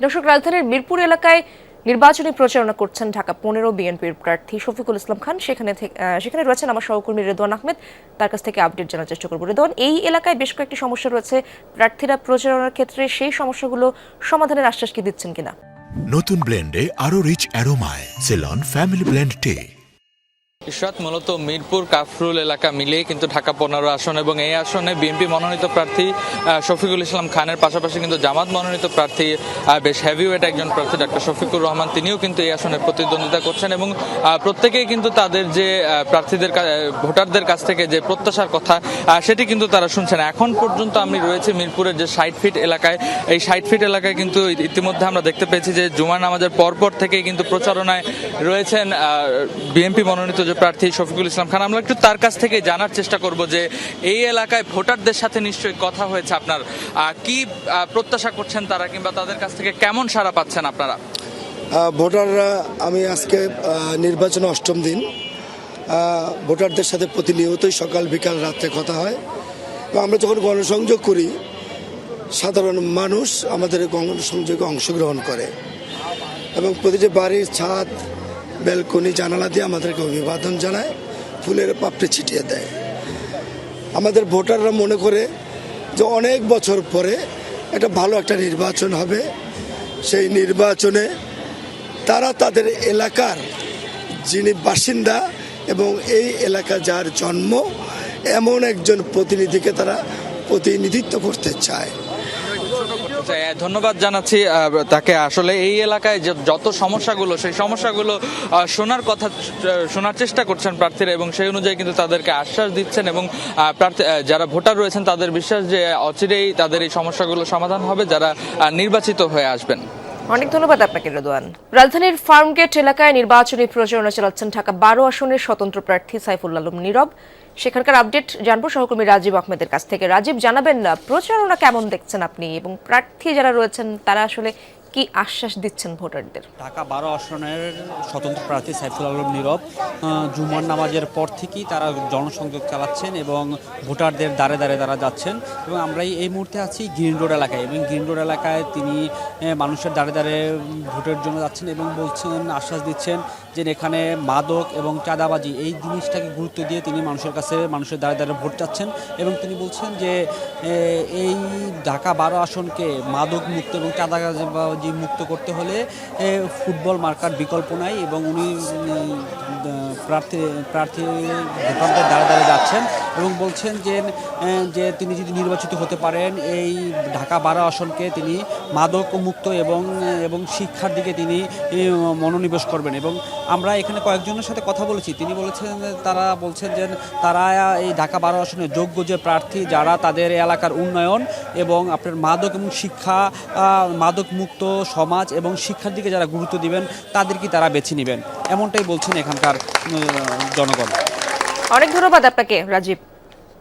দর্শক, রাজধানীর মিরপুর এলাকায় নির্বাচনী প্রচারণা করছেন ঢাকা 15 বিএনপির প্রার্থী শফিকুল ইসলাম খান। সেখানে রয়েছেন আমার সহকর্মী রেদওয়ান আহমেদ। তার কাছ থেকে আপডেট জানার চেষ্টা করব। রেদওয়ান, এই এলাকায় বেশ কয়েকটি সমস্যা রয়েছে, প্রার্থীরা প্রচারণার ক্ষেত্রে সেই সমস্যাগুলো সমাধানের আশ্বাস কি দিচ্ছেন কিনা? নতুন ব্লেন্ডে আরো রিচ অ্যারোমায় সেলন ফ্যামিলি ব্লেন্ড টে। ইশরাত, মূলত মিরপুর কাফরুল এলাকা মিলিয়ে কিন্তু ঢাকা 15 আসন, এবং এই আসনে বিএনপি মনোনীত প্রার্থী শফিকুল ইসলাম খানের পাশাপাশি কিন্তু জামাত মনোনীত প্রার্থী বেশ হেভিওয়েট একজন প্রার্থী ডক্টর শফিকুর রহমান, তিনিও কিন্তু এই আসনে প্রতিদ্বন্দ্বিতা করছেন। এবং প্রত্যেকেই কিন্তু তাদের যে প্রার্থীদের ভোটারদের কাছ থেকে যে প্রত্যাশার কথা সেটি কিন্তু তারা শুনছেন। এখন পর্যন্ত আমি রয়েছি মিরপুরের যে 60 ফিট এলাকায়। এই 60 ফিট এলাকায় কিন্তু ইতিমধ্যে আমরা দেখতে পেয়েছি যে জুমার নামাজের পরপর থেকেই কিন্তু প্রচারণায় রয়েছেন বিএনপি মনোনীত প্রার্থী শফিকুল ইসলাম খান। আমরা একটু তার কাছ থেকে জানার চেষ্টা করব যে এই এলাকায় ভোটারদের সাথে নিশ্চয়ই কথা হয়েছে, আপনার কি প্রত্যাশা করছেন তারা, কিংবা তাদের কাছ থেকে কেমন সাড়া পাচ্ছেন আপনারা? ভোটাররা, আমি আজকে নির্বাচন 8ম দিন, ভোটারদের সাথে প্রতিনিয়তই সকাল বিকাল রাত্রে কথা হয়, এবং আমরা যখন গণসংযোগ করি সাধারণ মানুষ আমাদের গণসংযোগে অংশগ্রহণ করে, এবং প্রতিটি বাড়ির ছাদ ব্যালকনি জানালা দিয়ে আমাদেরকে অভিবাদন জানায়, ফুলের পাপড়ি ছিটিয়ে দেয়। আমাদের ভোটাররা মনে করে যে অনেক বছর পরে একটা ভালো একটা নির্বাচন হবে। সেই নির্বাচনে তারা তাদের এলাকার যিনি বাসিন্দা এবং এই এলাকা যার জন্ম, এমন একজন প্রতিনিধিকে তারা প্রতিনিধিত্ব করতে চায়। ধন্যবাদ জানাচ্ছি তাকে। আসলে এই এলাকায় যত সমস্যাগুলো, সেই সমস্যাগুলো শোনার চেষ্টা করছেন প্রার্থীরা, এবং সেই অনুযায়ী কিন্তু তাদেরকে আশ্বাস দিচ্ছেন, এবং যারা ভোটার রয়েছেন তাদের বিশ্বাস যে অচিরেই তাদের এই সমস্যাগুলো সমাধান হবে যারা নির্বাচিত হয়ে আসবেন। অনেক ধন্যবাদ আপনাকে রেদওয়ান। রাজধানীর ফার্মগেট এলাকায় নির্বাচনী প্রচারণা চালাচ্ছেন ঢাকা 12 আসনের স্বতন্ত্র প্রার্থী সাইফুল আলম নীরব। সেখানকার আপডেট জানবো সহকর্মী রাজীব আহমেদের কাছ থেকে। রাজীব, জানাবেন না প্রচারণা কেমন দেখছেন আপনি, এবং প্রার্থী যারা রয়েছেন তারা আসলে কি আশ্বাস দিচ্ছেন ভোটারদের? ঢাকা 12 আসনের স্বতন্ত্র প্রার্থী সাইফুল আলম নীরব জুমার নামাজের পর থেকেই তারা জনসংযোগ চালাচ্ছেন এবং ভোটারদের দ্বারে দ্বারে তারা যাচ্ছেন। এবং আমরা এই মুহূর্তে আছি গ্রিন রোড এলাকায়, এবং গ্রিন রোড এলাকায় তিনি মানুষের দ্বারে দ্বারে ভোটের জন্য যাচ্ছেন এবং বলছেন, আশ্বাস দিচ্ছেন যে এখানে মাদক এবং চাঁদাবাজি এই জিনিসটাকে গুরুত্ব দিয়ে তিনি মানুষের দ্বারে দ্বারে ভোট চাচ্ছেন। এবং তিনি বলছেন যে এই ঢাকা 12 আসনকে মাদক মুক্ত এবং চাঁদাবাজি মুক্ত করতে হলে ফুটবল মার্কার বিকল্প নাই, এবং উনি প্রার্থী ভোটারদের দ্বারা দ্বারা যাচ্ছেন এবং বলছেন যে তিনি যদি নির্বাচিত হতে পারেন এই ঢাকা 12 আসনকে তিনি মাদক মুক্ত এবং শিক্ষার দিকে তিনি মনোনিবেশ করবেন। এবং আমরা এখানে কয়েকজনের সাথে কথা বলেছি, তারা বলছেন যে তারা এই ঢাকা 12 আসনে যোগ্য যে প্রার্থী যারা তাদের এলাকার উন্নয়ন এবং আপনার মাদক এবং শিক্ষা, মাদক মুক্ত সমাজ এবং শিক্ষার দিকে যারা গুরুত্ব দিবেন তাদেরকে তারা বেছে নেবেন, এমনটাই বলছেন এখানকার জনগণ। অনেক ধন্যবাদ আপনাকে রাজীব।